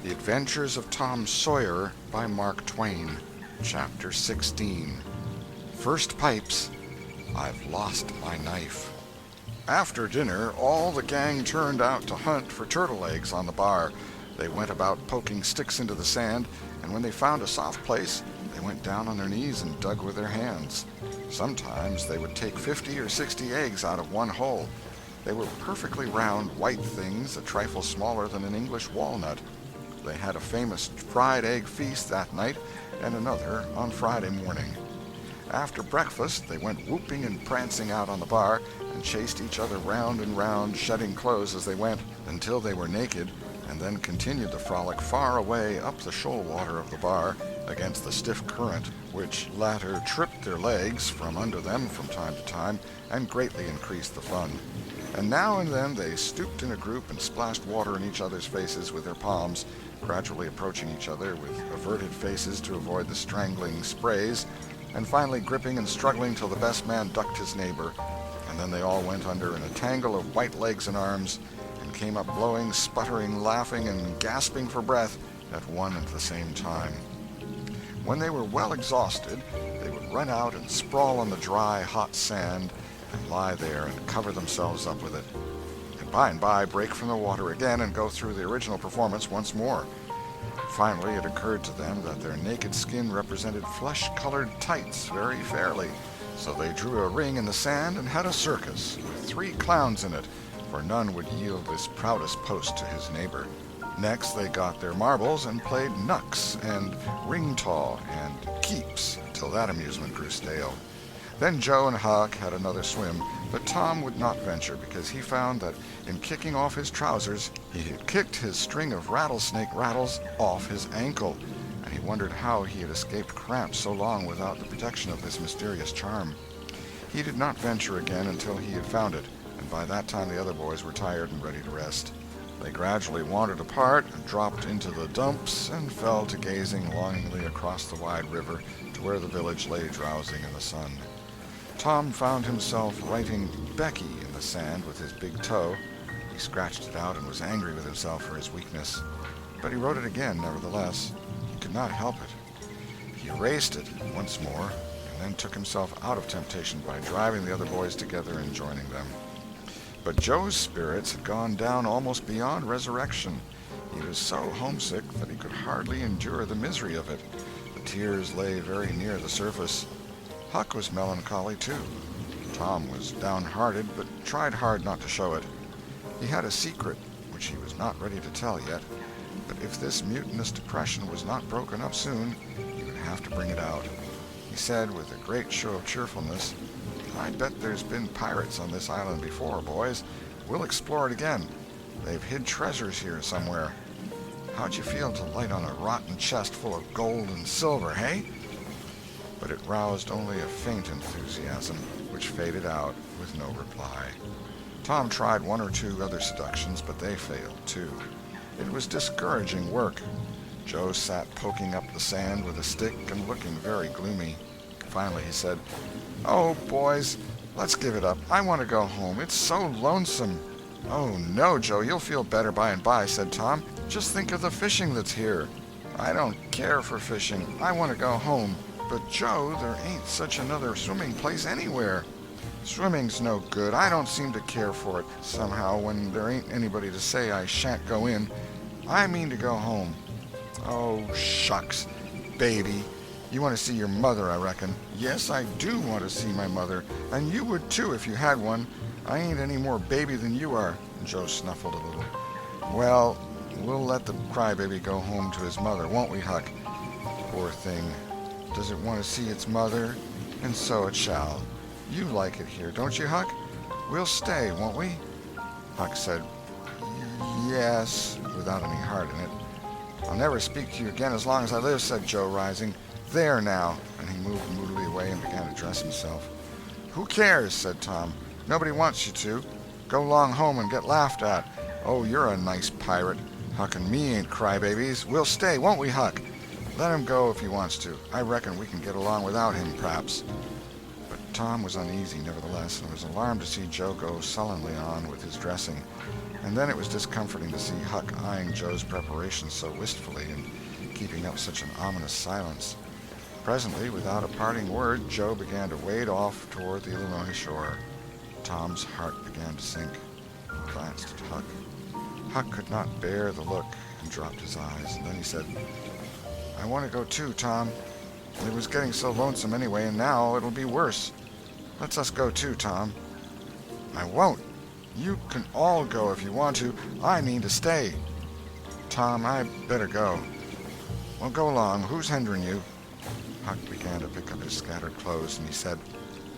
The Adventures of Tom Sawyer by Mark Twain. Chapter 16. First Pipes. I've Lost My Knife. After dinner, all the gang turned out to hunt for turtle eggs on the bar. They went about poking sticks into the sand, and when they found a soft place, they went down on their knees and dug with their hands. Sometimes they would take 50 or 60 eggs out of one hole. They were perfectly round, white things, a trifle smaller than an English walnut. They had a famous fried egg feast that night, and another on Friday morning. After breakfast, they went whooping and prancing out on the bar, and chased each other round and round, shedding clothes as they went, until they were naked, and then continued the frolic far away up the shoal water of the bar, against the stiff current, which latter tripped their legs from under them from time to time, and greatly increased the fun. And now and then they stooped in a group and splashed water in each other's faces with their palms, gradually approaching each other with averted faces to avoid the strangling sprays, and finally gripping and struggling till the best man ducked his neighbor, and then they all went under in a tangle of white legs and arms, and came up blowing, sputtering, laughing, and gasping for breath at one and the same time. When they were well exhausted, they would run out and sprawl on the dry, hot sand, and lie there and cover themselves up with it, and by break from the water again and go through the original performance once more. Finally, it occurred to them that their naked skin represented flesh-colored tights very fairly, so they drew a ring in the sand and had a circus with 3 clowns in it, for none would yield this proudest post to his neighbor. Next, they got their marbles and played knucks and ring-taw and keeps, till that amusement grew stale. Then Joe and Huck had another swim, but Tom would not venture, because he found that in kicking off his trousers he had kicked his string of rattlesnake rattles off his ankle, and he wondered how he had escaped cramps so long without the protection of this mysterious charm. He did not venture again until he had found it, and by that time the other boys were tired and ready to rest. They gradually wandered apart and dropped into the dumps and fell to gazing longingly across the wide river to where the village lay drowsing in the sun. Tom found himself writing Becky in the sand with his big toe. He scratched it out and was angry with himself for his weakness. But he wrote it again, nevertheless. He could not help it. He erased it once more, and then took himself out of temptation by driving the other boys together and joining them. But Joe's spirits had gone down almost beyond resurrection. He was so homesick that he could hardly endure the misery of it. The tears lay very near the surface. Huck was melancholy, too. Tom was downhearted, but tried hard not to show it. He had a secret, which he was not ready to tell yet, but if this mutinous depression was not broken up soon, he would have to bring it out. He said, with a great show of cheerfulness, "I bet there's been pirates on this island before, boys. We'll explore it again. They've hid treasures here somewhere. How'd you feel to light on a rotten chest full of gold and silver, hey?" But it roused only a faint enthusiasm, which faded out with no reply. Tom tried 1 or 2 other seductions, but they failed, too. It was discouraging work. Joe sat poking up the sand with a stick and looking very gloomy. Finally he said, "Oh, boys, let's give it up. I want to go home. It's so lonesome." "Oh, no, Joe, you'll feel better by and by," said Tom. "Just think of the fishing that's here." "I don't care for fishing. I want to go home." "But, Joe, there ain't such another swimming place anywhere." "Swimming's no good. I don't seem to care for it, somehow, when there ain't anybody to say I shan't go in. I mean to go home." "Oh, shucks. Baby. You want to see your mother, I reckon." "Yes, I do want to see my mother, and you would too if you had one. I ain't any more baby than you are." Joe snuffled a little. "Well, we'll let the crybaby go home to his mother, won't we, Huck? Poor thing. Does it want to see its mother? And so it shall. You like it here, don't you, Huck? We'll stay, won't we?" Huck said, "Yes," without any heart in it. "I'll never speak to you again as long as I live," said Joe, rising. "There now," and he moved moodily away and began to dress himself. "Who cares?" said Tom. "Nobody wants you to. Go long home and get laughed at. Oh, you're a nice pirate. Huck and me ain't crybabies. We'll stay, won't we, Huck? Let him go if he wants to. I reckon we can get along without him, p'raps." But Tom was uneasy, nevertheless, and was alarmed to see Joe go sullenly on with his dressing. And then it was discomforting to see Huck eyeing Joe's preparations so wistfully and keeping up such an ominous silence. Presently, without a parting word, Joe began to wade off toward the Illinois shore. Tom's heart began to sink. He glanced at Huck. Huck could not bear the look and dropped his eyes. And then he said, "I want to go too, Tom. It was getting so lonesome anyway, and now it'll be worse. Let's us go too, Tom." "I won't. You can all go if you want to. I mean to stay." "Tom, I better go." "Well, go along. Who's hindering you?" Huck began to pick up his scattered clothes, and he said,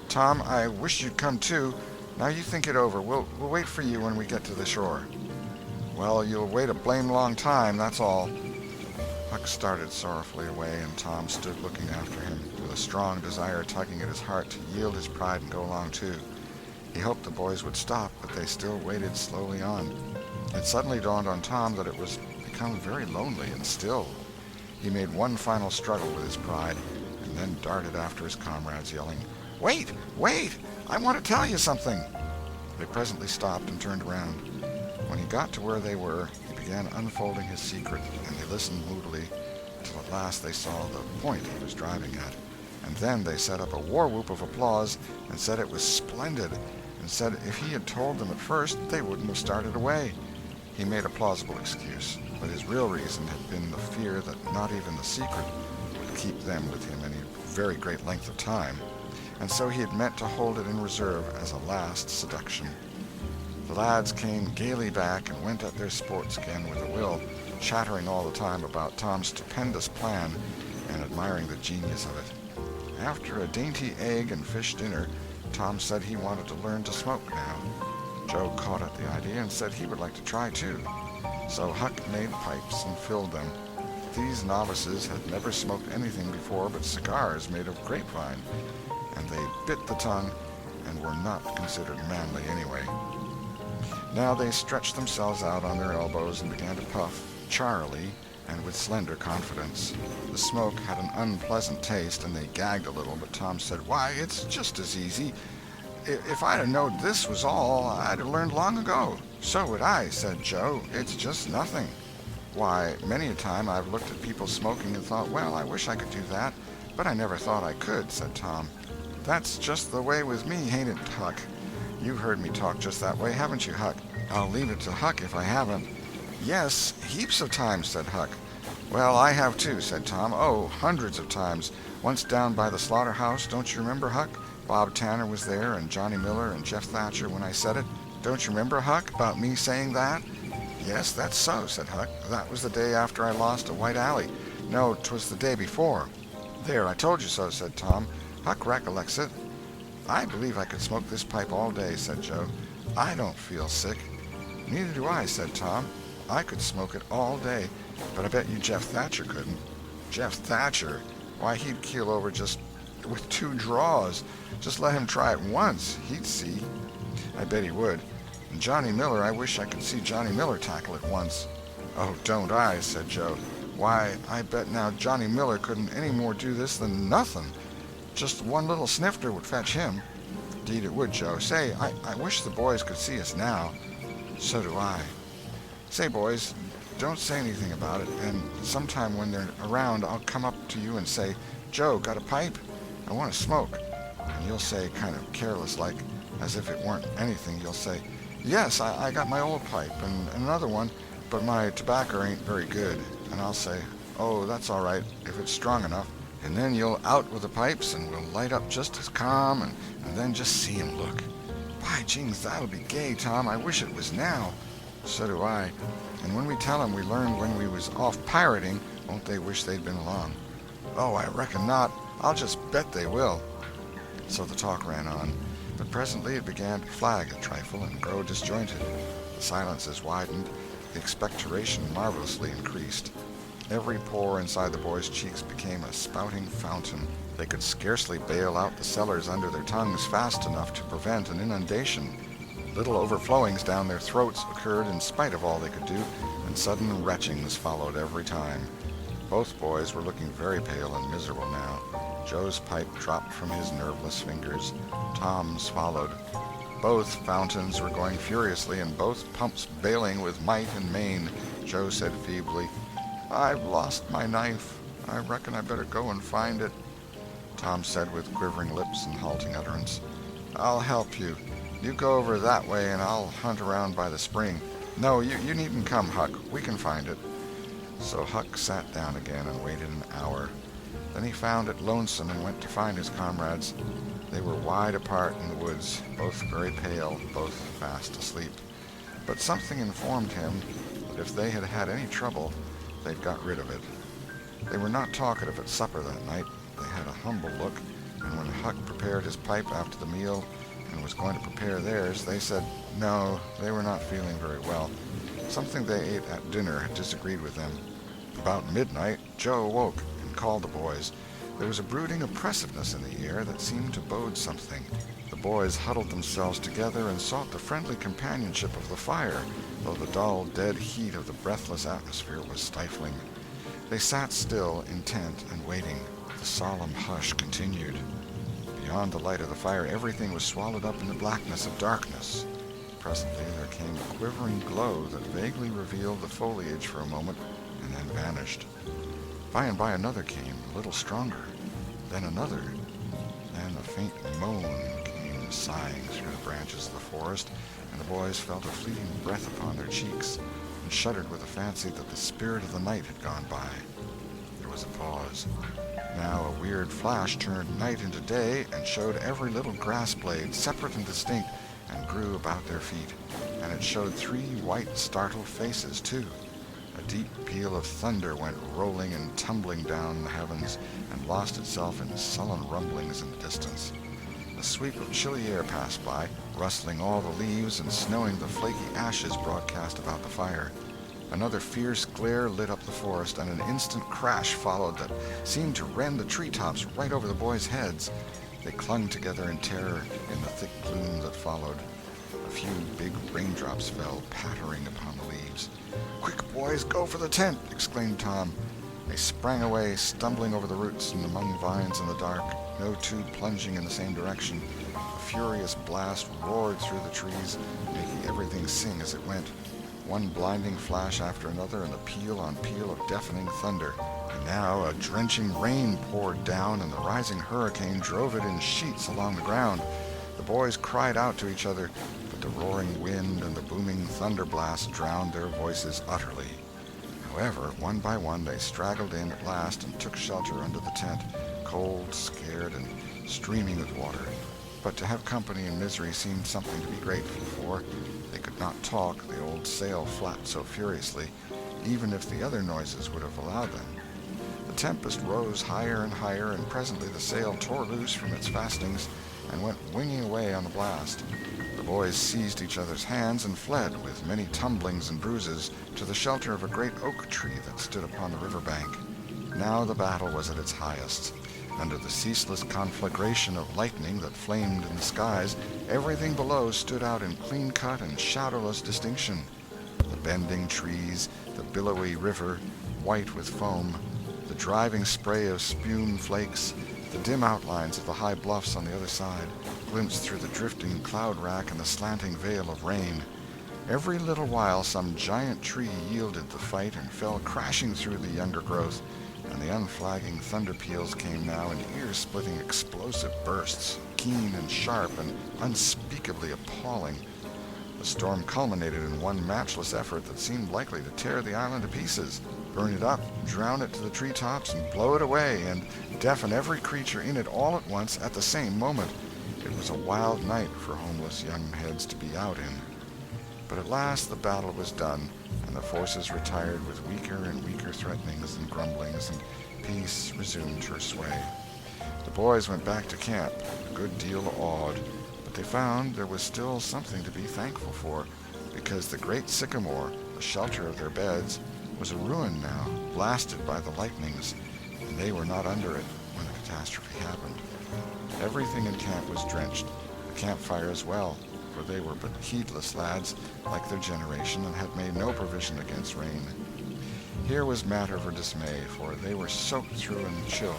"Tom, I wish you'd come too. Now you think it over. We'll wait for you when we get to the shore." "Well, you'll wait a blame long time, that's all." Huck started sorrowfully away, and Tom stood looking after him, with a strong desire tugging at his heart to yield his pride and go along too. He hoped the boys would stop, but they still waded slowly on. It suddenly dawned on Tom that it was become very lonely and still. He made one final struggle with his pride, and then darted after his comrades, yelling, "Wait! Wait! I want to tell you something!" They presently stopped and turned around. When he got to where they were, he began unfolding his secret, and they listened moodily, till at last they saw the point he was driving at. And then they set up a war-whoop of applause, and said it was splendid, and said if he had told them at first, they wouldn't have started away. He made a plausible excuse, but his real reason had been the fear that not even the secret would keep them with him any very great length of time, and so he had meant to hold it in reserve as a last seduction. The lads came gaily back and went at their sports again with a will, chattering all the time about Tom's stupendous plan and admiring the genius of it. After a dainty egg and fish dinner, Tom said he wanted to learn to smoke now. Joe caught at the idea and said he would like to try too. So Huck made pipes and filled them. These novices had never smoked anything before but cigars made of grapevine, and they bit the tongue and were not considered manly anyway. Now they stretched themselves out on their elbows and began to puff, charily and with slender confidence. The smoke had an unpleasant taste, and they gagged a little, but Tom said, "Why, it's just as easy. If I'd have known this was all, I'd have learned long ago." "So would I," said Joe. "It's just nothing." "Why, many a time I've looked at people smoking and thought, well, I wish I could do that, but I never thought I could," said Tom. "That's just the way with me, ain't it, Huck? You've heard me talk just that way, haven't you, Huck?" "I'll leave it to Huck if I haven't." "Yes, heaps of times," said Huck. "Well, I have too," said Tom. "Oh, hundreds of times. Once down by the slaughterhouse, don't you remember, Huck? Bob Tanner was there, and Johnny Miller, and Jeff Thatcher when I said it. Don't you remember, Huck, about me saying that?" "Yes, that's so," said Huck. "That was the day after I lost a White Alley. No, 'twas the day before." "There, I told you so," said Tom. "Huck recollects it." "I believe I could smoke this pipe all day," said Joe. "I don't feel sick." "Neither do I," said Tom. "I could smoke it all day, but I bet you Jeff Thatcher couldn't." "Jeff Thatcher? Why, he'd keel over just with 2 draws. Just let him try it once. He'd see." "I bet he would. And Johnny Miller, I wish I could see Johnny Miller tackle it once." "Oh, don't I," said Joe. "Why, I bet now Johnny Miller couldn't any more do this than nothing. Just one little snifter would fetch him." "'Deed it would, Joe. Say, I wish the boys could see us now." "So do I. Say, boys, don't say anything about it, and sometime when they're around I'll come up to you and say, 'Joe, got a pipe? I want to smoke.' And you'll say, kind of careless-like, as if it weren't anything, you'll say, 'Yes, I got my old pipe, and another one, but my tobacco ain't very good.' And I'll say, 'Oh, that's all right, if it's strong enough.' And then you'll out with the pipes, and we'll light up just as calm, and then just see 'em look. By jings, that'll be gay, Tom. I wish it was now." "So do I. And when we tell 'em we learned when we was off pirating, won't they wish they'd been along?" "Oh, I reckon not. I'll just bet they will." So the talk ran on, but presently it began to flag a trifle and grow disjointed. The silences widened, the expectoration marvelously increased. Every pore inside the boys' cheeks became a spouting fountain. They could scarcely bail out the cellars under their tongues fast enough to prevent an inundation. Little overflowings down their throats occurred in spite of all they could do, and sudden retchings followed every time. Both boys were looking very pale and miserable now. Joe's pipe dropped from his nerveless fingers. Tom's followed. Both fountains were going furiously, and both pumps bailing with might and main. Joe said feebly, "I've lost my knife. I reckon I better go and find it." Tom said with quivering lips and halting utterance, "I'll help you. You go over that way, and I'll hunt around by the spring. No, you needn't come, Huck. We can find it." So Huck sat down again and waited an hour. Then he found it lonesome and went to find his comrades. They were wide apart in the woods, both very pale, both fast asleep. But something informed him that if they had had any trouble, they'd got rid of it. They were not talkative at supper that night. They had a humble look, and when Huck prepared his pipe after the meal and was going to prepare theirs, they said no, they were not feeling very well. Something they ate at dinner had disagreed with them. About midnight, Joe awoke and called the boys. There was a brooding oppressiveness in the air that seemed to bode something. The boys huddled themselves together and sought the friendly companionship of the fire, though the dull, dead heat of the breathless atmosphere was stifling. They sat still, intent and waiting. The solemn hush continued. Beyond the light of the fire, everything was swallowed up in the blackness of darkness. Presently there came a quivering glow that vaguely revealed the foliage for a moment and then vanished. By and by another came, a little stronger, then another. Then a faint moan came sighing through the branches of the forest, and the boys felt a fleeting breath upon their cheeks and shuddered with the fancy that the spirit of the night had gone by. There was a pause. Now a weird flash turned night into day and showed every little grass blade, separate and distinct, and grew about their feet. And it showed 3 white, startled faces, too. A deep peal of thunder went rolling and tumbling down the heavens and lost itself in sullen rumblings in the distance. A sweep of chilly air passed by, rustling all the leaves and snowing the flaky ashes broadcast about the fire. Another fierce glare lit up the forest, and an instant crash followed that seemed to rend the treetops right over the boys' heads. They clung together in terror in the thick gloom that followed. A few big raindrops fell pattering upon the leaves. "Quick, boys, go for the tent!" exclaimed Tom. They sprang away, stumbling over the roots and among vines in the dark, no two plunging in the same direction. A furious blast roared through the trees, making everything sing as it went. One blinding flash after another, and the peal on peal of deafening thunder. And now a drenching rain poured down, and the rising hurricane drove it in sheets along the ground. The boys cried out to each other, but the roaring wind and the booming thunder blast drowned their voices utterly. However, one by one they straggled in at last and took shelter under the tent, cold, scared, and streaming with water. But to have company in misery seemed something to be grateful for. They could not talk, the old sail flapped so furiously, even if the other noises would have allowed them. The tempest rose higher and higher, and presently the sail tore loose from its fastenings and went winging away on the blast. The boys seized each other's hands and fled, with many tumblings and bruises, to the shelter of a great oak tree that stood upon the river bank. Now the battle was at its highest. Under the ceaseless conflagration of lightning that flamed in the skies, everything below stood out in clean-cut and shadowless distinction. The bending trees, the billowy river, white with foam, the driving spray of spume flakes, the dim outlines of the high bluffs on the other side, glimpsed through the drifting cloud-rack and the slanting veil of rain. Every little while some giant tree yielded the fight and fell crashing through the younger growth, and the unflagging thunder peals came now in ear-splitting explosive bursts, keen and sharp and unspeakably appalling. The storm culminated in one matchless effort that seemed likely to tear the island to pieces, burn it up, drown it to the treetops, and blow it away, and deafen every creature in it all at once at the same moment. It was a wild night for homeless young heads to be out in. But at last the battle was done, and the forces retired with weaker and weaker threatenings and grumblings, and peace resumed her sway. The boys went back to camp, a good deal awed, but they found there was still something to be thankful for, because the great sycamore, the shelter of their beds, was a ruin now, blasted by the lightnings, and they were not under it when the catastrophe happened. Everything in camp was drenched, the campfire as well, for they were but heedless lads, like their generation, and had made no provision against rain. Here was matter for dismay, for they were soaked through and chilled.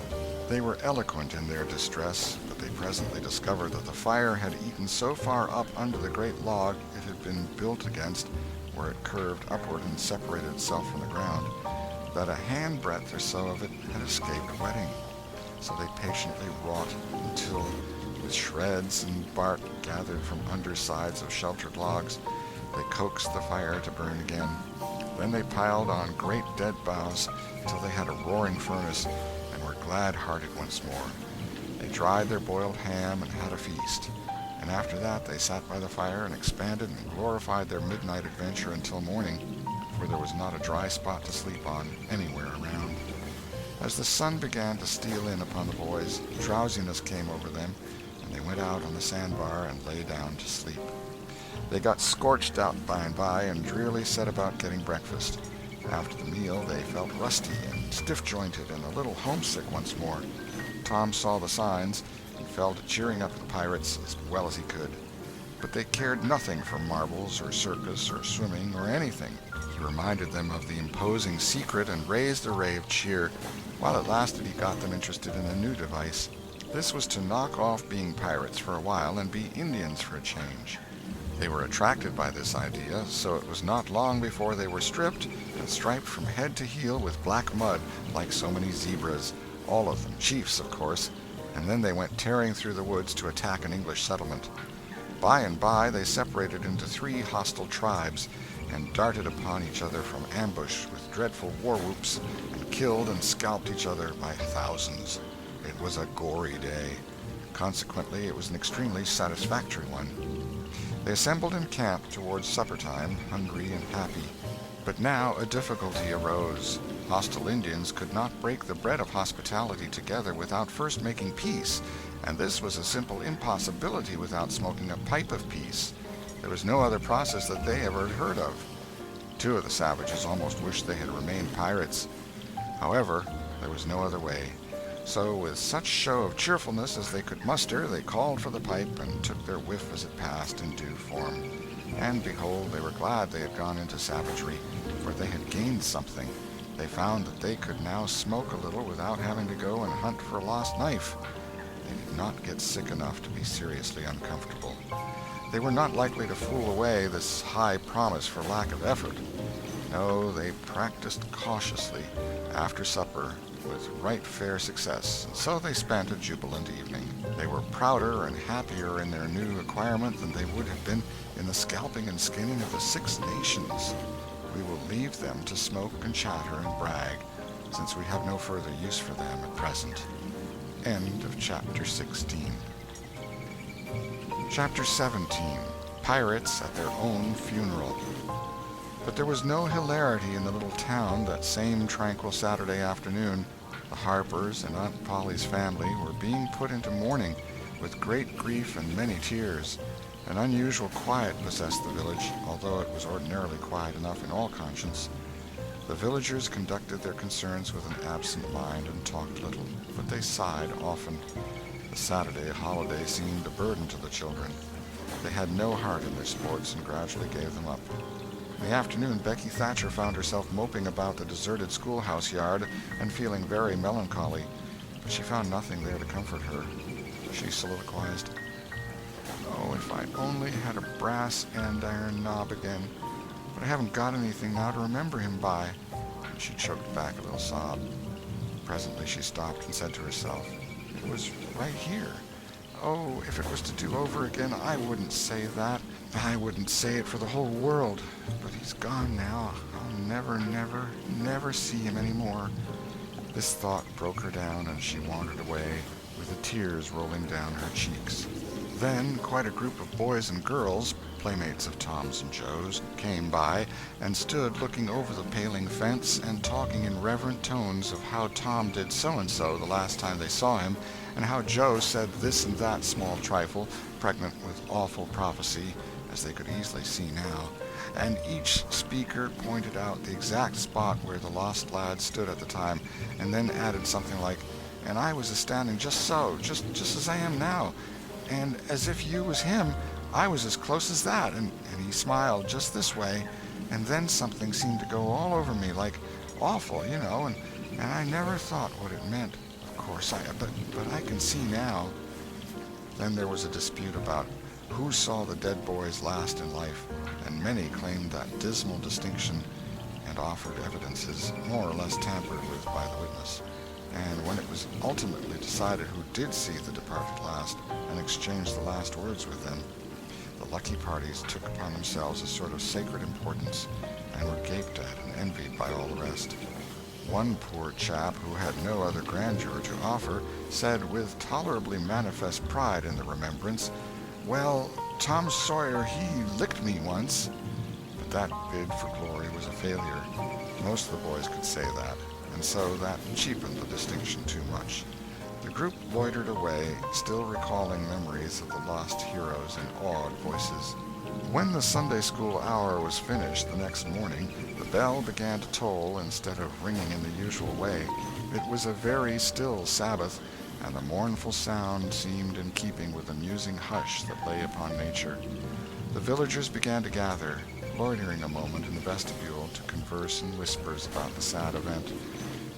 They were eloquent in their distress, but but they presently discovered that the fire had eaten so far up under the great log it had been built against, where it curved upward and separated itself from the ground, that a handbreadth or so of it had escaped wetting. So they patiently wrought until, with shreds and bark gathered from undersides of sheltered logs, they coaxed the fire to burn again. Then they piled on great dead boughs till they had a roaring furnace, and were glad-hearted once more. They dried their boiled ham and had a feast, and after that they sat by the fire and expanded and glorified their midnight adventure until morning, for there was not a dry spot to sleep on anywhere around. As the sun began to steal in upon the boys, drowsiness came over them, and they went out on the sandbar and lay down to sleep. They got scorched out by and by, and drearily set about getting breakfast. After the meal they felt rusty and stiff-jointed and a little homesick once more. Tom saw the signs, and fell to cheering up the pirates as well as he could. But they cared nothing for marbles or circus or swimming or anything. He reminded them of the imposing secret and raised a ray of cheer. While it lasted, he got them interested in a new device. This was to knock off being pirates for a while and be Indians for a change. They were attracted by this idea, so it was not long before they were stripped and striped from head to heel with black mud, like so many zebras, all of them chiefs, of course, and then they went tearing through the woods to attack an English settlement. By and by they separated into 3 hostile tribes, and darted upon each other from ambush with dreadful war-whoops, and killed and scalped each other by thousands. It was a gory day. Consequently, it was an extremely satisfactory one. They assembled in camp towards supper-time, hungry and happy. But now a difficulty arose. Hostile Indians could not break the bread of hospitality together without first making peace, and this was a simple impossibility without smoking a pipe of peace. There was no other process that they ever heard of. 2 of the savages almost wished they had remained pirates. However, there was no other way. So, with such show of cheerfulness as they could muster, they called for the pipe and took their whiff as it passed in due form. And behold, they were glad they had gone into savagery, for they had gained something. They found that they could now smoke a little without having to go and hunt for a lost knife. They did not get sick enough to be seriously uncomfortable. They were not likely to fool away this high promise for lack of effort. No, they practiced cautiously after supper with right fair success, and so they spent a jubilant evening. They were prouder and happier in their new acquirement than they would have been in the scalping and skinning of the 6 nations. We will leave them to smoke and chatter and brag, since we have no further use for them at present. End of Chapter 16. Chapter 17. Pirates at their own funeral. But there was no hilarity in the little town that same tranquil Saturday afternoon. The Harpers and Aunt Polly's family were being put into mourning, with great grief and many tears. An unusual quiet possessed the village, although it was ordinarily quiet enough in all conscience. The villagers conducted their concerns with an absent mind and talked little, but they sighed often. The Saturday holiday seemed a burden to the children. They had no heart in their sports and gradually gave them up. In the afternoon, Becky Thatcher found herself moping about the deserted schoolhouse yard and feeling very melancholy, but she found nothing there to comfort her. She soliloquized, "Oh, if I only had a brass andiron knob again, but I haven't got anything now to remember him by." And she choked back a little sob. Presently she stopped and said to herself, "It was right here. Oh, if it was to do over again, I wouldn't say that. I wouldn't say it for the whole world. But he's gone now. I'll never, never, never see him any more." This thought broke her down, and she wandered away, with the tears rolling down her cheeks. Then quite a group of boys and girls, playmates of Tom's and Joe's, came by and stood looking over the paling fence and talking in reverent tones of how Tom did so-and-so the last time they saw him, and how Joe said this and that small trifle, pregnant with awful prophecy, as they could easily see now, and each speaker pointed out the exact spot where the lost lad stood at the time, and then added something like, "And I was a-standing just so, just as I am now, and as if you was him, I was as close as that, and he smiled just this way, and then something seemed to go all over me, like awful, you know, and I never thought what it meant, of course, but I can see now." Then there was a dispute about who saw the dead boys last in life, and many claimed that dismal distinction and offered evidences more or less tampered with by the witness. And when it was ultimately decided who did see the departed last and exchanged the last words with them, the lucky parties took upon themselves a sort of sacred importance and were gaped at and envied by all the rest. One poor chap who had no other grandeur to offer said with tolerably manifest pride in the remembrance, "Well, Tom Sawyer, he licked me once." But that bid for glory was a failure. Most of the boys could say that, and so that cheapened the distinction too much. The group loitered away, still recalling memories of the lost heroes in awed voices. When the Sunday school hour was finished the next morning, the bell began to toll instead of ringing in the usual way. It was a very still Sabbath, and the mournful sound seemed in keeping with the musing hush that lay upon nature. The villagers began to gather, loitering a moment in the vestibule to converse in whispers about the sad event.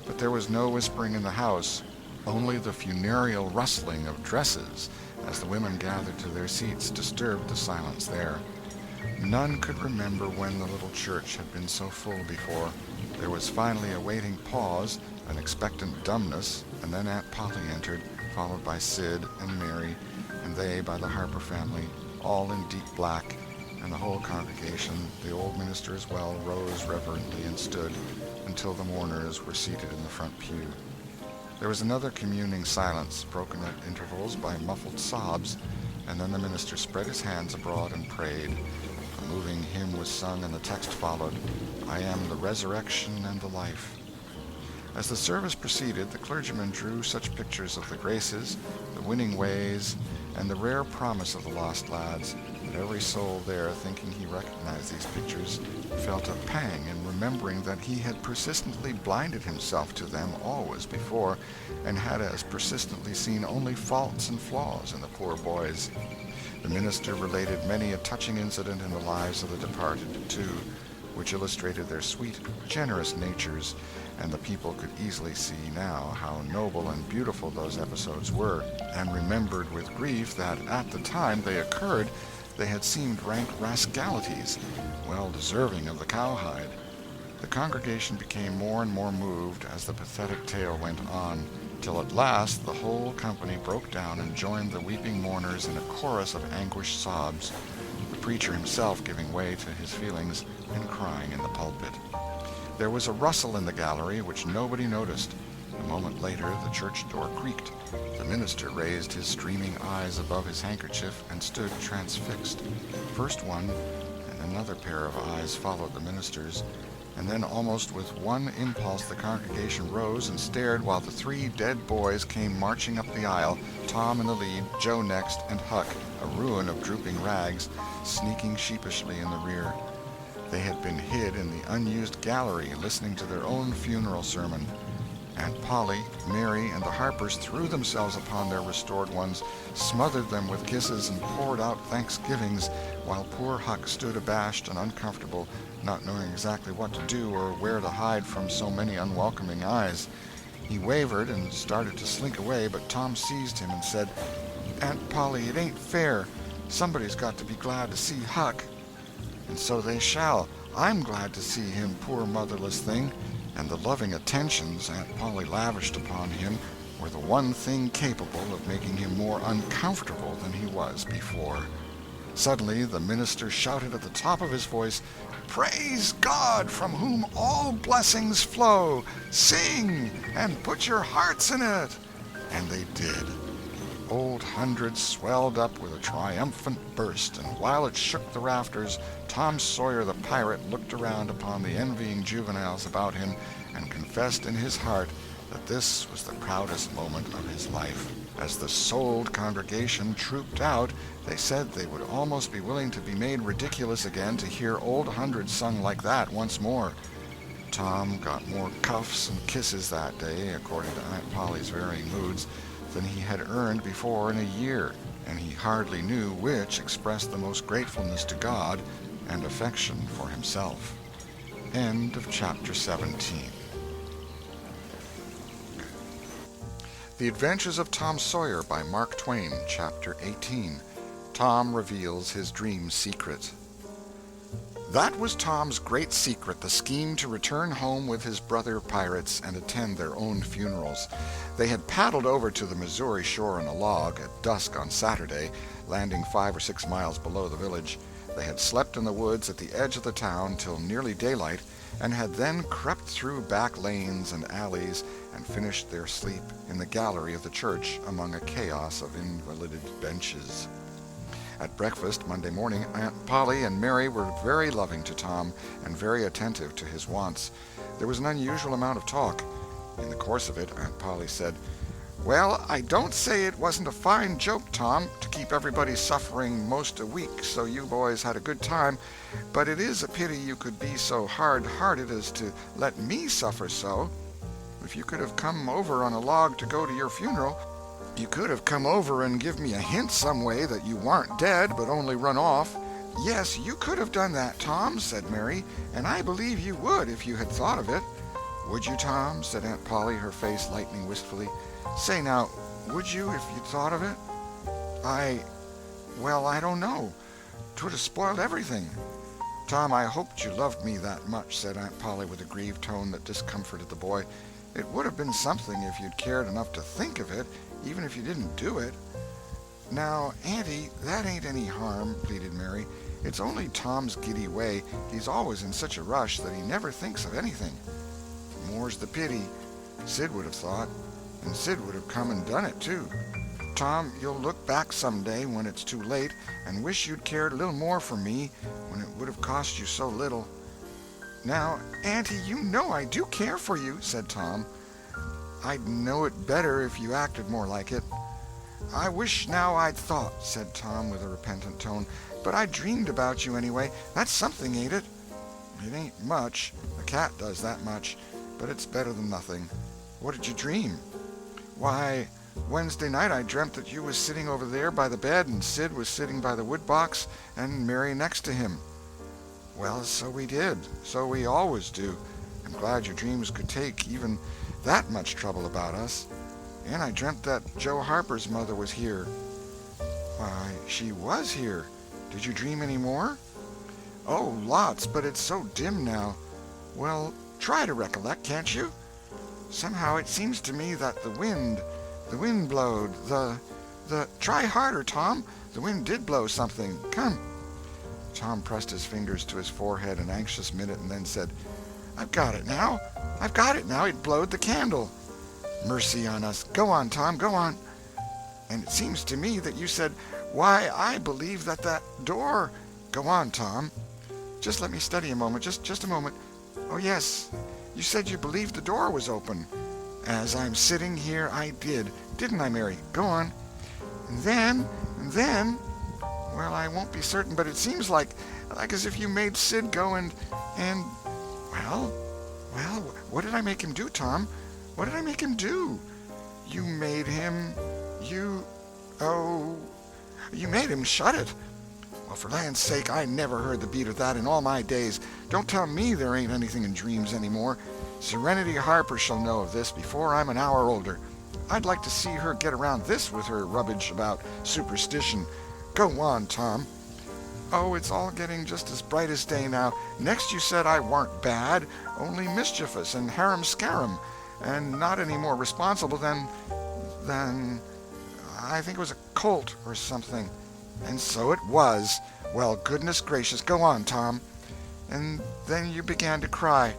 But there was no whispering in the house, only the funereal rustling of dresses as the women gathered to their seats disturbed the silence there. None could remember when the little church had been so full before. There was finally a waiting pause, an expectant dumbness, and then Aunt Polly entered, followed by Sid and Mary, and they by the Harper family, all in deep black, and the whole congregation, the old minister as well, rose reverently and stood until the mourners were seated in the front pew. There was another communing silence, broken at intervals by muffled sobs, and then the minister spread his hands abroad and prayed. A moving hymn was sung, and the text followed, "I am the resurrection and the life." As the service proceeded, the clergyman drew such pictures of the graces, the winning ways, and the rare promise of the lost lads, that every soul there, thinking he recognized these pictures, felt a pang in remembering that he had persistently blinded himself to them always before, and had as persistently seen only faults and flaws in the poor boys. The minister related many a touching incident in the lives of the departed, too, which illustrated their sweet, generous natures, and the people could easily see now how noble and beautiful those episodes were, and remembered with grief that at the time they occurred they had seemed rank rascalities, well deserving of the cowhide. The congregation became more and more moved as the pathetic tale went on, till at last the whole company broke down and joined the weeping mourners in a chorus of anguished sobs, the preacher himself giving way to his feelings and crying in the pulpit. There was a rustle in the gallery which nobody noticed. A moment later the church door creaked. The minister raised his streaming eyes above his handkerchief and stood transfixed. First one and another pair of eyes followed the minister's, and then almost with one impulse the congregation rose and stared while the three dead boys came marching up the aisle, Tom in the lead, Joe next, and Huck, a ruin of drooping rags, sneaking sheepishly in the rear. They had been hid in the unused gallery listening to their own funeral sermon. Aunt Polly, Mary, and the Harpers threw themselves upon their restored ones, smothered them with kisses, and poured out thanksgivings, while poor Huck stood abashed and uncomfortable, not knowing exactly what to do or where to hide from so many unwelcoming eyes. He wavered and started to slink away, but Tom seized him and said, "Aunt Polly, it ain't fair. Somebody's got to be glad to see Huck." "And so they shall. I'm glad to see him, poor motherless thing." And the loving attentions Aunt Polly lavished upon him were the one thing capable of making him more uncomfortable than he was before. Suddenly the minister shouted at the top of his voice, "Praise God, from whom all blessings flow! Sing, and put your hearts in it!" And they did. Old Hundred swelled up with a triumphant burst, and while it shook the rafters, Tom Sawyer the pirate looked around upon the envying juveniles about him and confessed in his heart that this was the proudest moment of his life. As the souled congregation trooped out, they said they would almost be willing to be made ridiculous again to hear Old Hundred sung like that once more. Tom got more cuffs and kisses that day, according to Aunt Polly's varying moods, than he had earned before in a year, and he hardly knew which expressed the most gratefulness to God and affection for himself. End of chapter 17. The Adventures of Tom Sawyer by Mark Twain, Chapter 18. Tom Reveals His Dream Secret. That was Tom's great secret, the scheme to return home with his brother pirates and attend their own funerals. They had paddled over to the Missouri shore in a log at dusk on Saturday, landing 5 or 6 miles below the village. They had slept in the woods at the edge of the town till nearly daylight, and had then crept through back lanes and alleys and finished their sleep in the gallery of the church among a chaos of invalided benches. At breakfast Monday morning, Aunt Polly and Mary were very loving to Tom and very attentive to his wants. There was an unusual amount of talk. In the course of it, Aunt Polly said, "Well, I don't say it wasn't a fine joke, Tom, to keep everybody suffering most a week so you boys had a good time, but it is a pity you could be so hard-hearted as to let me suffer so. If you could have come over on a log to go to your funeral, you could have come over and give me a hint some way that you warn't dead but only run off." "Yes, you could have done that, Tom," said Mary, "and I believe you would if you had thought of it." "Would you, Tom?" said Aunt Polly, her face lightening wistfully. "Say now, would you if you'd thought of it?" Well, I don't know. 'Twould have spoiled everything." "Tom, I hoped you loved me that much," said Aunt Polly with a grieved tone that discomforted the boy. "It would have been something if you'd cared enough to think of it, even if you didn't do it." "Now, Auntie, that ain't any harm," pleaded Mary. "It's only Tom's giddy way. He's always in such a rush that he never thinks of anything." "More's the pity. Sid would have thought, and Sid would have come and done it, too. Tom, you'll look back some day when it's too late and wish you'd cared a little more for me when it would have cost you so little." "Now, Auntie, you know I do care for you," said Tom. "I'd know it better if you acted more like it." "I wish now I'd thought," said Tom with a repentant tone. "But I dreamed about you anyway. That's something, ain't it?" "It ain't much. A cat does that much. But it's better than nothing." "What did you dream?" "Why, Wednesday night I dreamt that you was sitting over there by the bed and Sid was sitting by the wood box and Mary next to him." "Well, so we did. So we always do. I'm glad your dreams could take even that much trouble about us. And I dreamt that Joe Harper's mother was here." "Why, she was here. Did you dream any more?" "Oh, lots, but it's so dim now." "Well, try to recollect, can't you?" "Somehow it seems to me that the wind blowed, Try harder, Tom. The wind did blow something. Come." Tom pressed his fingers to his forehead an anxious minute and then said, I've got it now. It blowed the candle." "Mercy on us. Go on, Tom, go on." "And it seems to me that you said, 'Why, I believe that door—'" "Go on, Tom." "Just let me study a moment. Just a moment. Oh, yes. You said you believed the door was open." "As I'm sitting here, I did. Didn't I, Mary? Go on." "And then, well, I won't be certain, but it seems like as if you made Sid go and, well, what did I make him do, Tom? What did I make him do?" "You made him, you made him shut it." "Well, for land's sake, I never heard the beat of that in all my days. Don't tell me there ain't anything in dreams any more. Serenity Harper shall know of this before I'm an hour older. I'd like to see her get around this with her rubbish about superstition. Go on, Tom." "Oh, it's all getting just as bright as day now. Next you said I warn't bad, only mischievous and harum-scarum, and not any more responsible than I think it was a colt or something." "And so it was. Well, goodness gracious, go on, Tom." "And then you began to cry."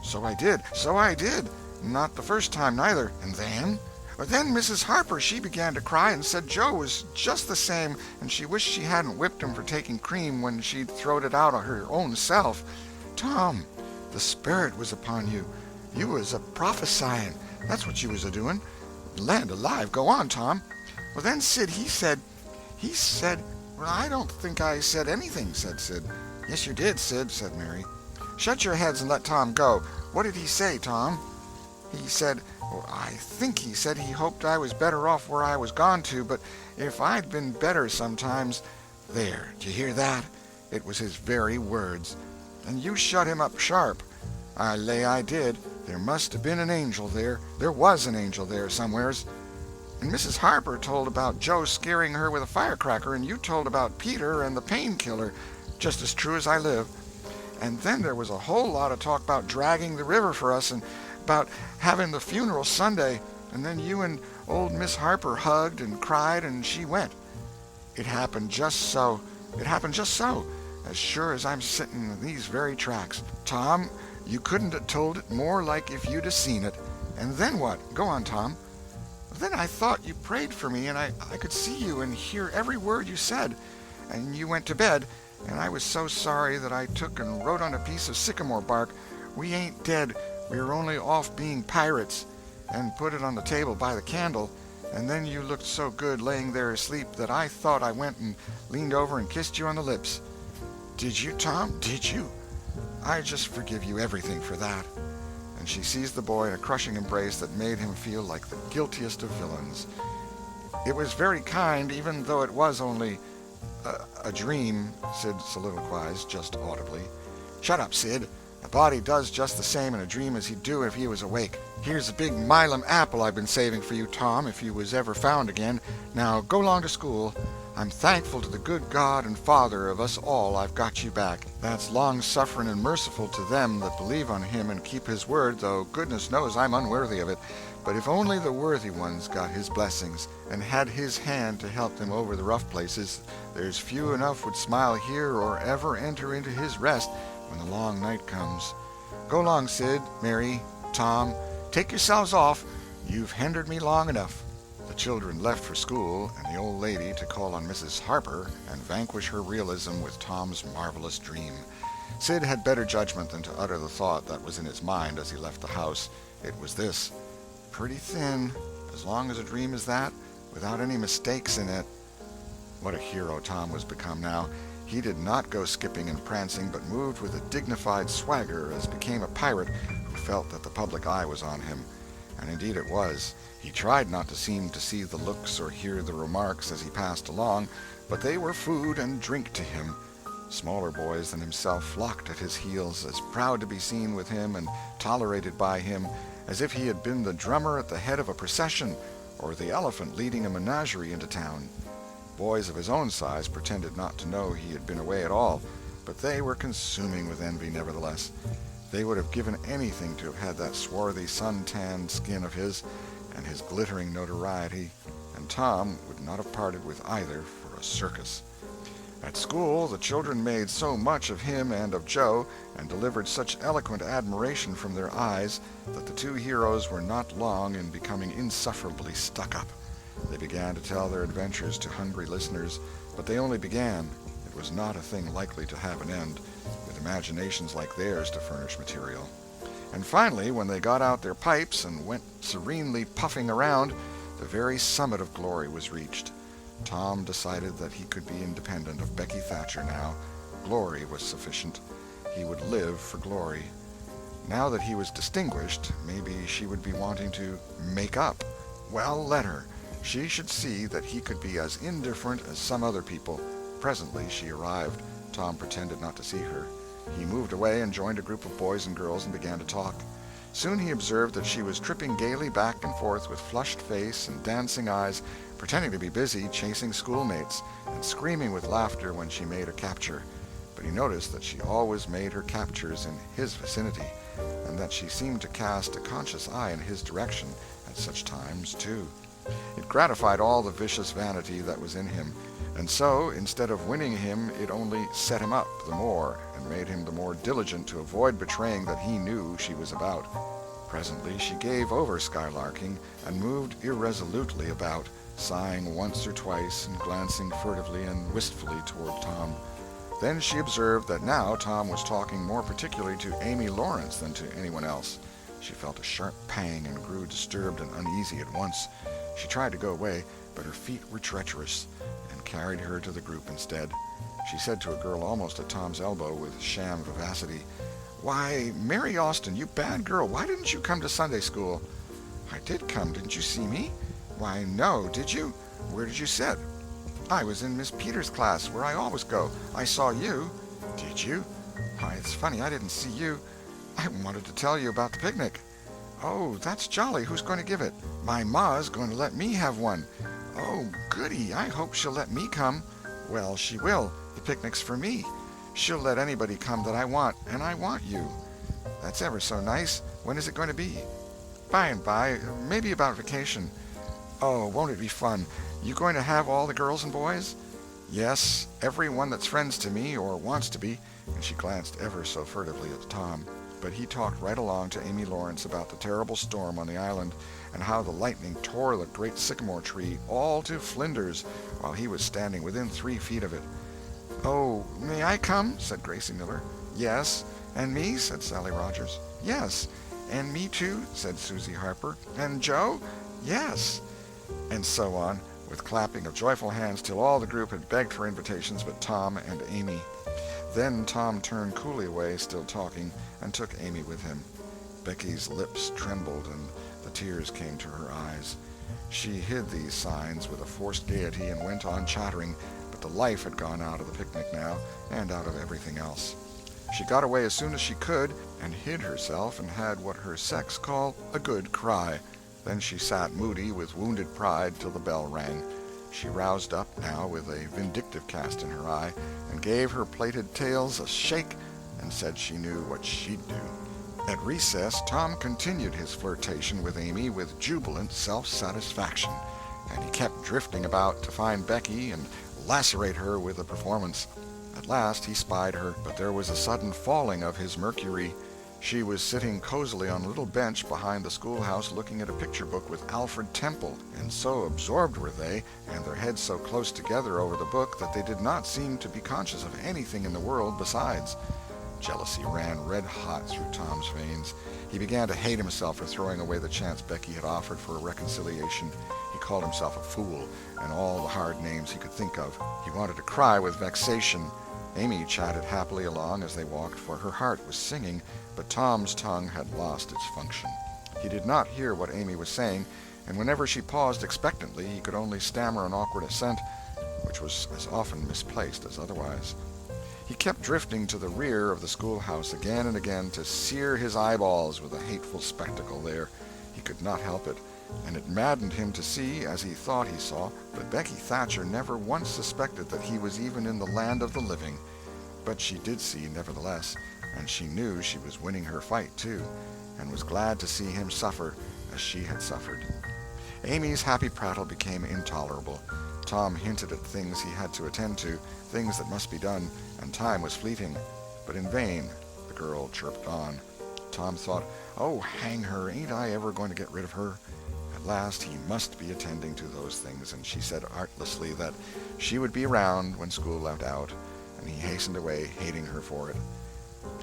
So I did. Not the first time, neither." "And then?" "Then Mrs. Harper, she began to cry and said Joe was just the same, and she wished she hadn't whipped him for taking cream when she'd throwed it out of her own self." "Tom, the Spirit was upon you. You was a prophesying. That's what you was a-doing. Land alive, go on, Tom." "Well, then Sid, he said, well, I don't think I said anything," said Sid. "Yes, you did, Sid," said Mary. "Shut your heads and let Tom go. What did he say, Tom?" "He said, I think he said he hoped I was better off where I was gone to, but if I'd been better sometimes—" "There, did you hear that? It was his very words. And you shut him up sharp." "I lay I did. There must have been an angel there. There was an angel there somewheres." And Mrs. Harper told about Joe scaring her with a firecracker, and you told about Peter and the painkiller, just as true as I live. And then there was a whole lot of talk about dragging the river for us and about having the funeral Sunday, and then you and old Miss Harper hugged and cried, and she went. It happened just so. It happened just so, as sure as I'm sitting in these very tracks. Tom, you couldn't have told it more like if you'd have seen it. And then what? Go on, Tom. Then I thought you prayed for me, and I could see you and hear every word you said. And you went to bed, and I was so sorry that I took and wrote on a piece of sycamore bark, "We ain't dead, we are only off being pirates," and put it on the table by the candle. And then you looked so good laying there asleep that I thought I went and leaned over and kissed you on the lips. Did you, Tom? Did you? I just forgive you everything for that. And she seized the boy in a crushing embrace that made him feel like the guiltiest of villains. It was very kind, even though it was only a dream, Sid soliloquized just audibly. Shut up, Sid. A body does just the same in a dream as he'd do if he was awake. Here's a big Milam apple I've been saving for you, Tom, if you was ever found again. Now go along to school. I'm thankful to the good God and Father of us all I've got you back. That's long-suffering and merciful to them that believe on him and keep his word, though goodness knows I'm unworthy of it. But if only the worthy ones got his blessings and had his hand to help them over the rough places, there's few enough would smile here or ever enter into his rest when the long night comes. Go along, Sid, Mary, Tom. Take yourselves off. You've hindered me long enough. The children left for school, and the old lady to call on Mrs. Harper and vanquish her realism with Tom's marvelous dream. Sid had better judgment than to utter the thought that was in his mind as he left the house. It was this: pretty thin, as long as a dream is that, without any mistakes in it. What a hero Tom was become now. He did not go skipping and prancing, but moved with a dignified swagger as became a pirate who felt that the public eye was on him. And indeed it was. He tried not to seem to see the looks or hear the remarks as he passed along, but they were food and drink to him. Smaller boys than himself flocked at his heels, as proud to be seen with him and tolerated by him as if he had been the drummer at the head of a procession or the elephant leading a menagerie into town. Boys of his own size pretended not to know he had been away at all, but they were consuming with envy nevertheless. They would have given anything to have had that swarthy, sun-tanned skin of his and his glittering notoriety, and Tom would not have parted with either for a circus. At school, the children made so much of him and of Joe, and delivered such eloquent admiration from their eyes, that the two heroes were not long in becoming insufferably stuck-up. They began to tell their adventures to hungry listeners, but they only began. It was not a thing likely to have an end, with imaginations like theirs to furnish material. And finally, when they got out their pipes and went serenely puffing around, the very summit of glory was reached. Tom decided that he could be independent of Becky Thatcher now. Glory was sufficient. He would live for glory. Now that he was distinguished, maybe she would be wanting to make up. Well, let her. She should see that he could be as indifferent as some other people. Presently she arrived. Tom pretended not to see her. He moved away and joined a group of boys and girls and began to talk. Soon he observed that she was tripping gaily back and forth with flushed face and dancing eyes, pretending to be busy chasing schoolmates, and screaming with laughter when she made a capture. But he noticed that she always made her captures in his vicinity, and that she seemed to cast a conscious eye in his direction at such times, too. It gratified all the vicious vanity that was in him, and so, instead of winning him, it only set him up the more, and made him the more diligent to avoid betraying that he knew she was about. Presently she gave over skylarking, and moved irresolutely about, sighing once or twice, and glancing furtively and wistfully toward Tom. Then she observed that now Tom was talking more particularly to Amy Lawrence than to anyone else. She felt a sharp pang and grew disturbed and uneasy at once. She tried to go away, but her feet were treacherous, and carried her to the group instead. She said to a girl almost at Tom's elbow with sham vivacity, "Why, Mary Austin, you bad girl, why didn't you come to Sunday school?" "I did come. Didn't you see me?" "Why, no. Did you? Where did you sit?" "I was in Miss Peters' class, where I always go. I saw you." "Did you? Why, it's funny, I didn't see you. I wanted to tell you about the picnic." "Oh, that's jolly. Who's going to give it?" "My ma's going to let me have one." "Oh, goody. I hope she'll let me come." "Well, she will. The picnic's for me. She'll let anybody come that I want, and I want you." "That's ever so nice. When is it going to be?" "By and by. Maybe about vacation." "Oh, won't it be fun? You going to have all the girls and boys?" "Yes, every one that's friends to me, or wants to be," and she glanced ever so furtively at Tom. But he talked right along to Amy Lawrence about the terrible storm on the island, and how the lightning tore the great sycamore tree all to flinders while he was standing within 3 feet of it. "Oh, may I come?" said Gracie Miller. "Yes." "And me?" said Sally Rogers. "Yes." "And me too?" said Susie Harper. "And Joe?" "Yes." And so on, with clapping of joyful hands till all the group had begged for invitations but Tom and Amy. Then Tom turned coolly away, still talking, and took Amy with him. Becky's lips trembled and the tears came to her eyes. She hid these signs with a forced gaiety and went on chattering, but the life had gone out of the picnic now, and out of everything else. She got away as soon as she could, and hid herself and had what her sex call a good cry. Then she sat moody with wounded pride till the bell rang. She roused up now with a vindictive cast in her eye, and gave her plaited tails a shake, and said she knew what she'd do. At recess, Tom continued his flirtation with Amy with jubilant self-satisfaction, and he kept drifting about to find Becky and lacerate her with the performance. At last he spied her, but there was a sudden falling of his mercury. She was sitting cozily on a little bench behind the schoolhouse looking at a picture book with Alfred Temple, and so absorbed were they, and their heads so close together over the book, that they did not seem to be conscious of anything in the world besides. Jealousy ran red-hot through Tom's veins. He began to hate himself for throwing away the chance Becky had offered for a reconciliation. He called himself a fool, and all the hard names he could think of. He wanted to cry with vexation. Amy chatted happily along as they walked, for her heart was singing, but Tom's tongue had lost its function. He did not hear what Amy was saying, and whenever she paused expectantly he could only stammer an awkward assent, which was as often misplaced as otherwise. He kept drifting to the rear of the schoolhouse again and again to sear his eyeballs with a hateful spectacle there. He could not help it, and it maddened him to see, as he thought he saw, that Becky Thatcher never once suspected that he was even in the land of the living. But she did see, nevertheless, and she knew she was winning her fight, too, and was glad to see him suffer as she had suffered. Amy's happy prattle became intolerable. Tom hinted at things he had to attend to, things that must be done, and time was fleeting. But in vain. The girl chirped on. Tom thought, "Oh, hang her, ain't I ever going to get rid of her?" At last he must be attending to those things, and she said artlessly that she would be around when school let out, and he hastened away, hating her for it.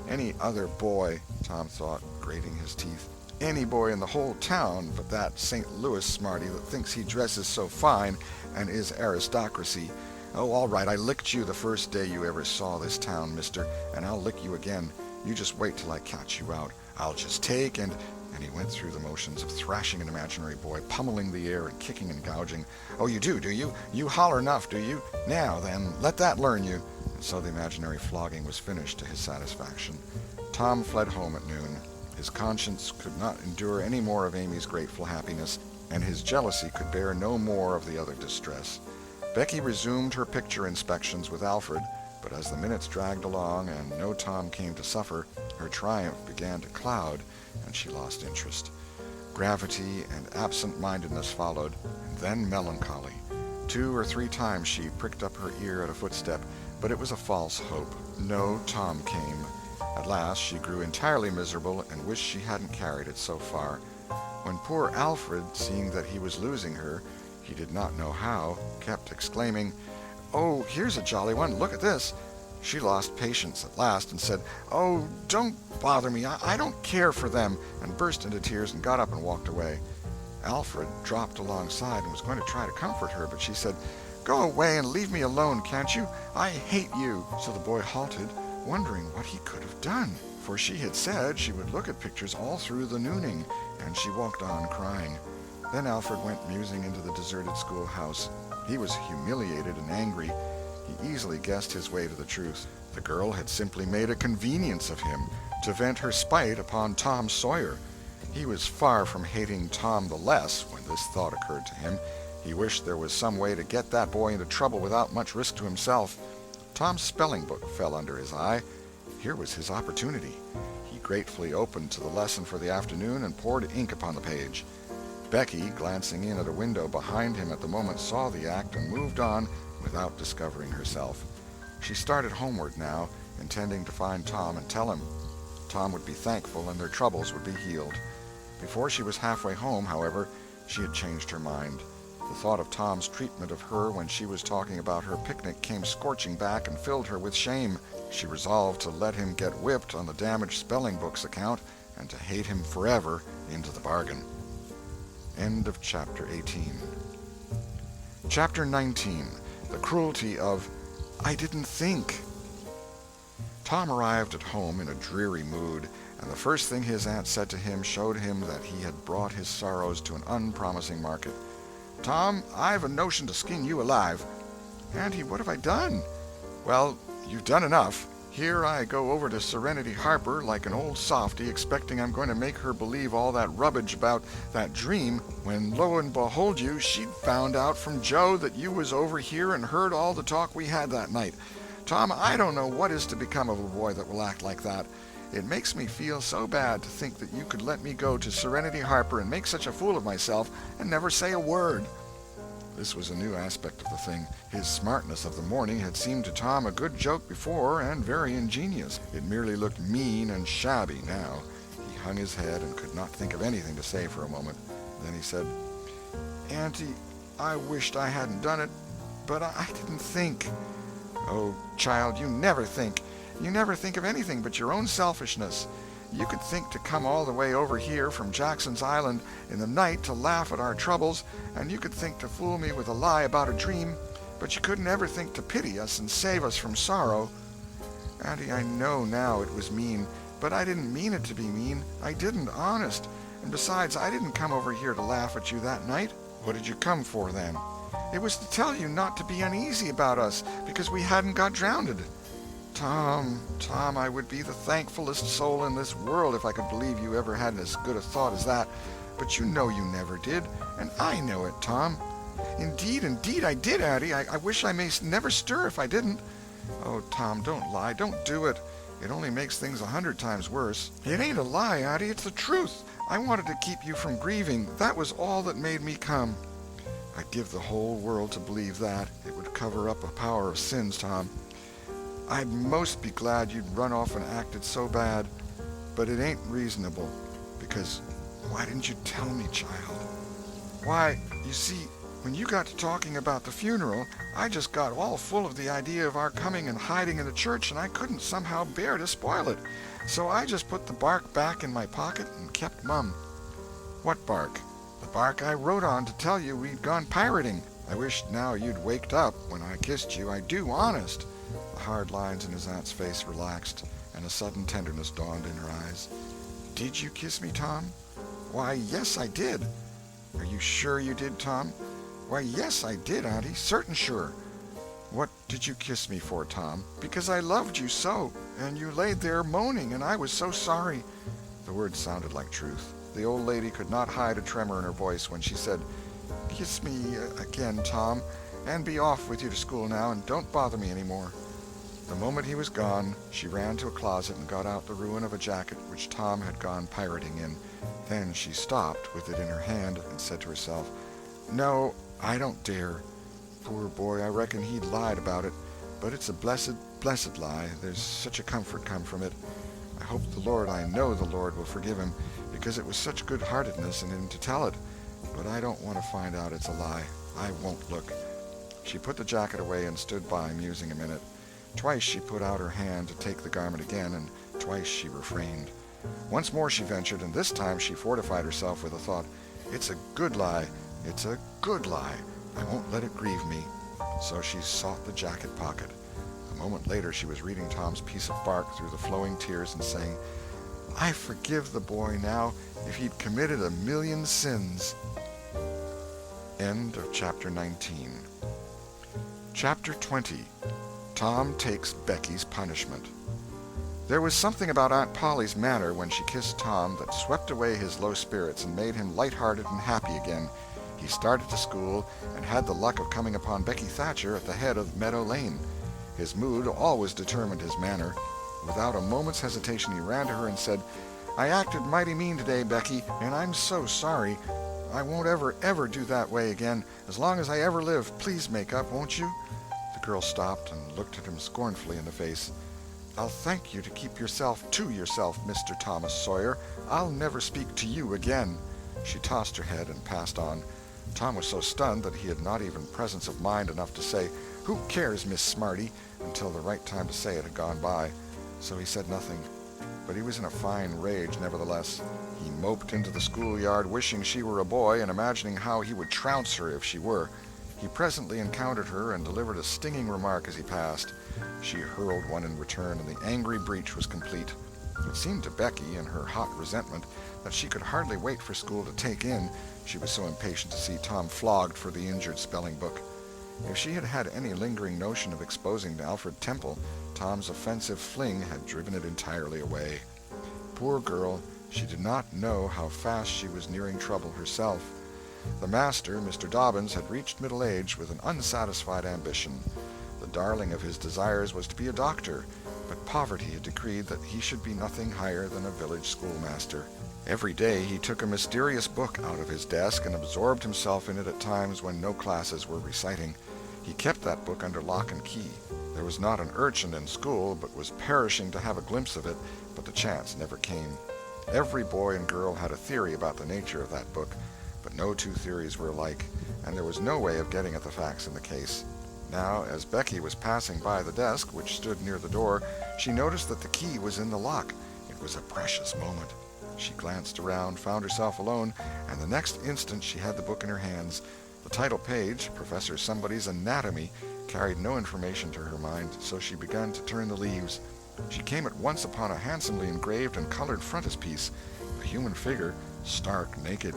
Any other boy, Tom thought, grating his teeth, any boy in the whole town but that St. Louis smarty that thinks he dresses so fine and is aristocracy. Oh, all right, I licked you the first day you ever saw this town, mister, and I'll lick you again. You just wait till I catch you out. I'll just take and he went through the motions of thrashing an imaginary boy, pummeling the air and kicking and gouging. "Oh, you do you? You holler enough, do you? Now, then, let that learn you." And so the imaginary flogging was finished to his satisfaction. Tom fled home at noon. His conscience could not endure any more of Amy's grateful happiness, and his jealousy could bear no more of the other distress. Becky resumed her picture inspections with Alfred, but as the minutes dragged along and no Tom came to suffer, her triumph began to cloud, and she lost interest. Gravity and absent-mindedness followed, and then melancholy. 2 or 3 times she pricked up her ear at a footstep, but it was a false hope. No Tom came. At last she grew entirely miserable and wished she hadn't carried it so far. When poor Alfred, seeing that he was losing her, he did not know how, kept exclaiming, "Oh, here's a jolly one, look at this." She lost patience at last and said, "Oh, don't bother me, I don't care for them," and burst into tears and got up and walked away. Alfred dropped alongside and was going to try to comfort her, but she said, "Go away and leave me alone, can't you? I hate you." So the boy halted, wondering what he could have done, for she had said she would look at pictures all through the nooning, and she walked on crying. Then Alfred went musing into the deserted schoolhouse. He was humiliated and angry. He easily guessed his way to the truth. The girl had simply made a convenience of him to vent her spite upon Tom Sawyer. He was far from hating Tom the less when this thought occurred to him. He wished there was some way to get that boy into trouble without much risk to himself. Tom's spelling book fell under his eye. Here was his opportunity. He gratefully opened to the lesson for the afternoon and poured ink upon the page. Becky, glancing in at a window behind him at the moment, saw the act and moved on without discovering herself. She started homeward now, intending to find Tom and tell him. Tom would be thankful and their troubles would be healed. Before she was halfway home, however, she had changed her mind. The thought of Tom's treatment of her when she was talking about her picnic came scorching back and filled her with shame. She resolved to let him get whipped on the damaged spelling book's account and to hate him forever into the bargain. End of Chapter 18. Chapter 19. The Cruelty of I Didn't Think. Tom arrived at home in a dreary mood, and the first thing his aunt said to him showed him that he had brought his sorrows to an unpromising market. "Tom, I've a notion to skin you alive." "Auntie, what have I done?" "Well, you've done enough. Here I go over to Serenity Harper like an old softy, expecting I'm going to make her believe all that rubbish about that dream, when lo and behold she'd found out from Joe that you was over here and heard all the talk we had that night. Tom, I don't know what is to become of a boy that will act like that. It makes me feel so bad to think that you could let me go to Serenity Harper and make such a fool of myself and never say a word." This was a new aspect of the thing. His smartness of the morning had seemed to Tom a good joke before and very ingenious. It merely looked mean and shabby now. He hung his head and could not think of anything to say for a moment. Then he said, "Auntie, I wished I hadn't done it, but I didn't think." "Oh, child, you never think. You never think of anything but your own selfishness. You could think to come all the way over here from Jackson's Island in the night to laugh at our troubles, and you could think to fool me with a lie about a dream, but you couldn't ever think to pity us and save us from sorrow." "Auntie, I know now it was mean, but I didn't mean it to be mean. I didn't, honest. And besides, I didn't come over here to laugh at you that night." "What did you come for, then?" "It was to tell you not to be uneasy about us, because we hadn't got drowned." Tom, I would be the thankfulest soul in this world if I could believe you ever had as good a thought as that. But you know you never did, and I know it, Tom." Indeed, I did, Auntie. I wish I may never stir if I didn't." "Oh, Tom, don't lie. Don't do it. It only makes things 100 times worse." "It ain't a lie, Auntie. It's the truth. I wanted to keep you from grieving. That was all that made me come." "I'd give the whole world to believe that. It would cover up a power of sins, Tom. I'd most be glad you'd run off and acted so bad, but it ain't reasonable, because why didn't you tell me, child?" "Why, you see, when you got to talking about the funeral, I just got all full of the idea of our coming and hiding in the church, and I couldn't somehow bear to spoil it. So I just put the bark back in my pocket and kept mum." "What bark?" "The bark I wrote on to tell you we'd gone pirating. I wish now you'd waked up when I kissed you. I do, honest." The hard lines in his aunt's face relaxed, and a sudden tenderness dawned in her eyes. "Did you kiss me, Tom?" "Why, yes, I did." "Are you sure you did, Tom?" "Why, yes, I did, Auntie, certain sure." "What did you kiss me for, Tom?" "Because I loved you so, and you laid there moaning, and I was so sorry." The words sounded like truth. The old lady could not hide a tremor in her voice when she said, "Kiss me again, Tom, and be off with you to school now, and don't bother me any more." The moment he was gone, she ran to a closet and got out the ruin of a jacket which Tom had gone pirating in. Then she stopped with it in her hand and said to herself, "No, I don't dare. Poor boy, I reckon he'd lied about it, but it's a blessed, blessed lie. There's such a comfort come from it. I hope I know the Lord will forgive him, because it was such good-heartedness in him to tell it. But I don't want to find out it's a lie. I won't look." She put the jacket away and stood by, musing a minute. Twice she put out her hand to take the garment again, and twice she refrained. Once more she ventured, and this time she fortified herself with the thought, "It's a good lie. It's a good lie. I won't let it grieve me." So she sought the jacket pocket. A moment later she was reading Tom's piece of bark through the flowing tears and saying, "I forgive the boy now if he'd committed 1,000,000 sins." End of Chapter 19. Chapter 20. Tom Takes Becky's Punishment. There was something about Aunt Polly's manner when she kissed Tom that swept away his low spirits and made him light-hearted and happy again. He started to school and had the luck of coming upon Becky Thatcher at the head of Meadow Lane. His mood always determined his manner. Without a moment's hesitation he ran to her and said, "I acted mighty mean today, Becky, and I'm so sorry. I won't ever do that way again. As long as I ever live, please make up, won't you?" The girl stopped and looked at him scornfully in the face. "I'll thank you to keep yourself to yourself, Mr. Thomas Sawyer. I'll never speak to you again." She tossed her head and passed on. Tom was so stunned that he had not even presence of mind enough to say, "Who cares, Miss Smarty?" until the right time to say it had gone by. So he said nothing. But he was in a fine rage, nevertheless. He moped into the schoolyard, wishing she were a boy and imagining how he would trounce her if she were. He presently encountered her and delivered a stinging remark as he passed. She hurled one in return, and the angry breach was complete. It seemed to Becky, in her hot resentment, that she could hardly wait for school to take in. She was so impatient to see Tom flogged for the injured spelling book. If she had had any lingering notion of exposing Alfred Temple, Tom's offensive fling had driven it entirely away. Poor girl, she did not know how fast she was nearing trouble herself. The master, Mr. Dobbins, had reached middle age with an unsatisfied ambition. The darling of his desires was to be a doctor, but poverty had decreed that he should be nothing higher than a village schoolmaster. Every day he took a mysterious book out of his desk and absorbed himself in it at times when no classes were reciting. He kept that book under lock and key. There was not an urchin in school but was perishing to have a glimpse of it, but the chance never came. Every boy and girl had a theory about the nature of that book, but no two theories were alike, and there was no way of getting at the facts in the case. Now, as Becky was passing by the desk, which stood near the door, she noticed that the key was in the lock. It was a precious moment. She glanced around, found herself alone, and the next instant she had the book in her hands. The title page, Professor Somebody's Anatomy, carried no information to her mind, so she began to turn the leaves. She came at once upon a handsomely engraved and colored frontispiece, a human figure, stark naked.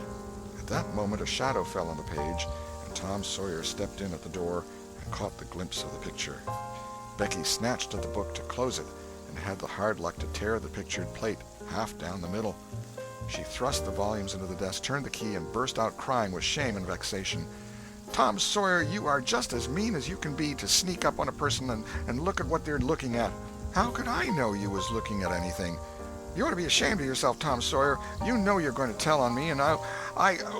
At that moment a shadow fell on the page, and Tom Sawyer stepped in at the door and caught the glimpse of the picture. Becky snatched at the book to close it, and had the hard luck to tear the pictured plate half down the middle. She thrust the volumes into the desk, turned the key, and burst out crying with shame and vexation. "Tom Sawyer, you are just as mean as you can be to sneak up on a person and look at what they're looking at. How could I know you was looking at anything? You ought to be ashamed of yourself, Tom Sawyer. You know you're going to tell on me, and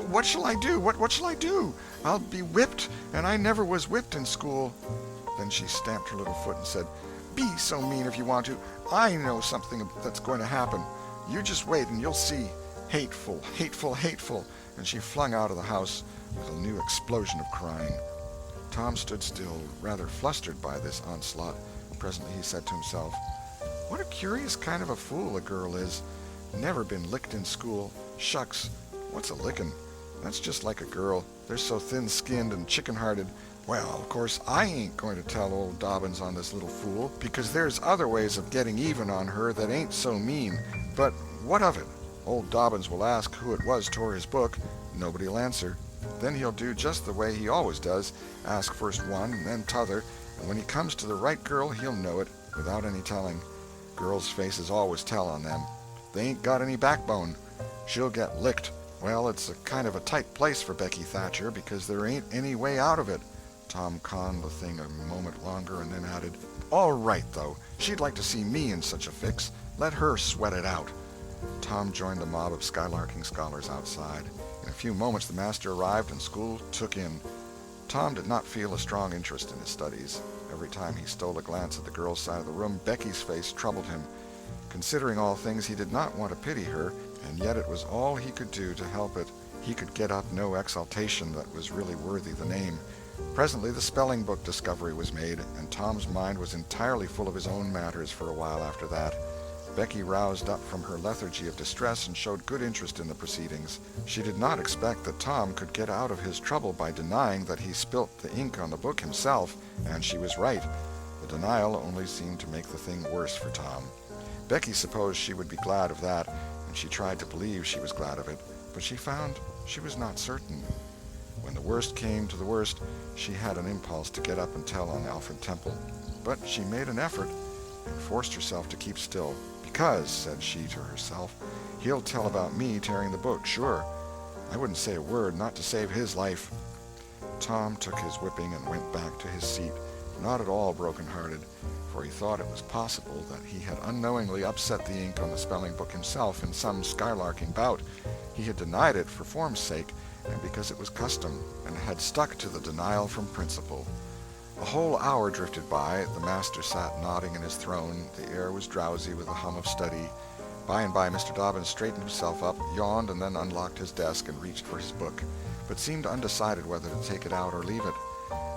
what shall I do? What shall I do? I'll be whipped, and I never was whipped in school." Then she stamped her little foot and said, "Be so mean if you want to. I know something that's going to happen. You just wait and you'll see. Hateful, hateful, hateful." And she flung out of the house with a new explosion of crying. Tom stood still, rather flustered by this onslaught. Presently he said to himself, "What a curious kind of a fool a girl is. Never been licked in school. Shucks, what's a lickin'? That's just like a girl. They're so thin-skinned and chicken-hearted. Well, of course, I ain't going to tell old Dobbins on this little fool, because there's other ways of getting even on her that ain't so mean. But what of it? Old Dobbins will ask who it was tore his book. Nobody'll answer. Then he'll do just the way he always does, ask first one and then t'other, and when he comes to the right girl he'll know it, without any telling. Girls' faces always tell on them. They ain't got any backbone. She'll get licked. Well, it's a kind of a tight place for Becky Thatcher, because there ain't any way out of it." Tom conned the thing a moment longer and then added, "All right, though. She'd like to see me in such a fix. Let her sweat it out." Tom joined the mob of skylarking scholars outside. In a few moments the master arrived and school took in. Tom did not feel a strong interest in his studies. Every time he stole a glance at the girl's side of the room, Becky's face troubled him. Considering all things, he did not want to pity her, and yet it was all he could do to help it. He could get up no exaltation that was really worthy the name. Presently the spelling book discovery was made, and Tom's mind was entirely full of his own matters for a while after that. Becky roused up from her lethargy of distress and showed good interest in the proceedings. She did not expect that Tom could get out of his trouble by denying that he spilt the ink on the book himself, and she was right. The denial only seemed to make the thing worse for Tom. Becky supposed she would be glad of that, and she tried to believe she was glad of it, but she found she was not certain. When the worst came to the worst, she had an impulse to get up and tell on Alfred Temple. But she made an effort. and forced herself to keep still. "Because," said she to herself, "he'll tell about me tearing the book, sure. I wouldn't say a word, not to save his life." Tom took his whipping and went back to his seat, not at all broken-hearted, for he thought it was possible that he had unknowingly upset the ink on the spelling book himself in some skylarking bout. He had denied it for form's sake, and because it was custom, and had stuck to the denial from principle. A whole hour drifted by. The master sat nodding in his throne. The air was drowsy with the hum of study. By and by Mr. Dobbins straightened himself up, yawned, and then unlocked his desk and reached for his book, but seemed undecided whether to take it out or leave it.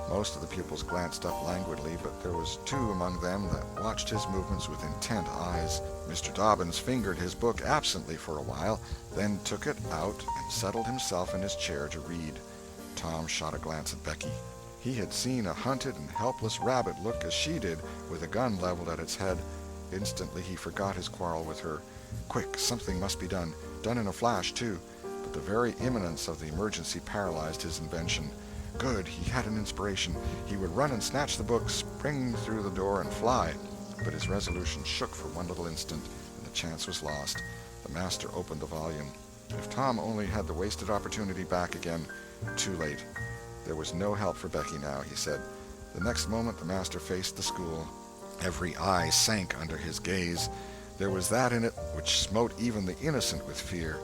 Most of the pupils glanced up languidly, but there was two among them that watched his movements with intent eyes. Mr. Dobbins fingered his book absently for a while, then took it out and settled himself in his chair to read. Tom shot a glance at Becky. He had seen a hunted and helpless rabbit look as she did, with a gun leveled at its head. Instantly he forgot his quarrel with her. Quick, something must be done in a flash, too. But the very imminence of the emergency paralyzed his invention. Good, he had an inspiration. He would run and snatch the book, spring through the door, and fly. But his resolution shook for one little instant, and the chance was lost. The master opened the volume. If Tom only had the wasted opportunity back again. Too late. There was no help for Becky now, he said. The next moment the master faced the school. Every eye sank under his gaze. There was that in it which smote even the innocent with fear.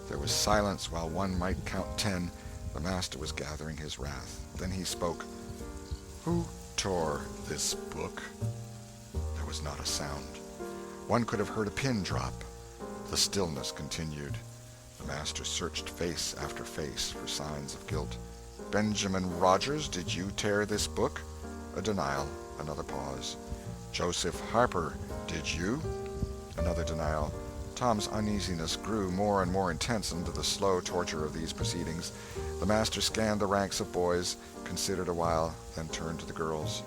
There was silence while one might count 10. The master was gathering his wrath. Then he spoke. "Who tore this book?" There was not a sound. One could have heard a pin drop. The stillness continued. The master searched face after face for signs of guilt. "Benjamin Rogers, did you tear this book?" A denial. Another pause. "Joseph Harper, did you?" Another denial. Tom's uneasiness grew more and more intense under the slow torture of these proceedings. The master scanned the ranks of boys, considered a while, then turned to the girls.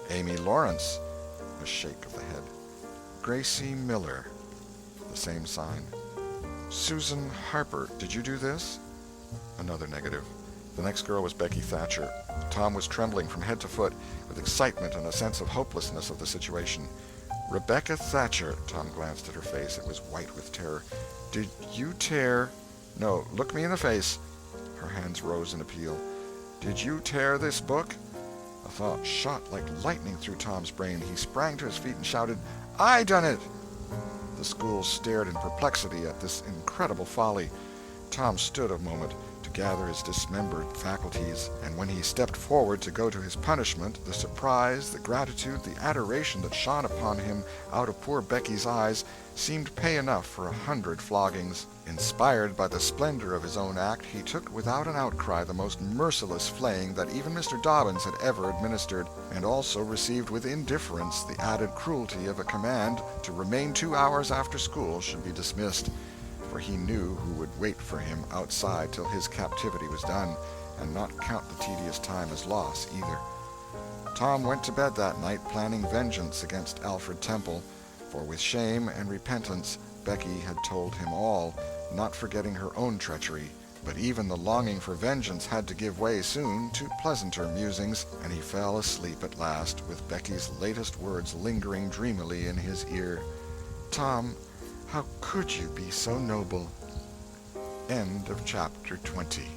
"Amy Lawrence." A shake of the head. "Gracie Miller." The same sign. "Susan Harper, did you do this?" Another negative. The next girl was Becky Thatcher. Tom was trembling from head to foot with excitement and a sense of hopelessness of the situation. "Rebecca Thatcher." Tom glanced at her face. It was white with terror. "Did you tear—" "No, look me in the face." Her hands rose in appeal. "Did you tear this book?" A thought shot like lightning through Tom's brain. He sprang to his feet and shouted, "I done it!" The school stared in perplexity at this incredible folly. Tom stood a moment to gather his dismembered faculties, and when he stepped forward to go to his punishment, the surprise, the gratitude, the adoration that shone upon him out of poor Becky's eyes seemed pay enough for 100 floggings. Inspired by the splendor of his own act, he took without an outcry the most merciless flaying that even Mr. Dobbins had ever administered, and also received with indifference the added cruelty of a command to remain 2 hours after school should be dismissed, for he knew who would wait for him outside till his captivity was done, and not count the tedious time as loss either. Tom went to bed that night planning vengeance against Alfred Temple, for with shame and repentance Becky had told him all, not forgetting her own treachery. But even the longing for vengeance had to give way soon to pleasanter musings, and he fell asleep at last with Becky's latest words lingering dreamily in his ear. "Tom, how could you be so noble?" End of chapter 20.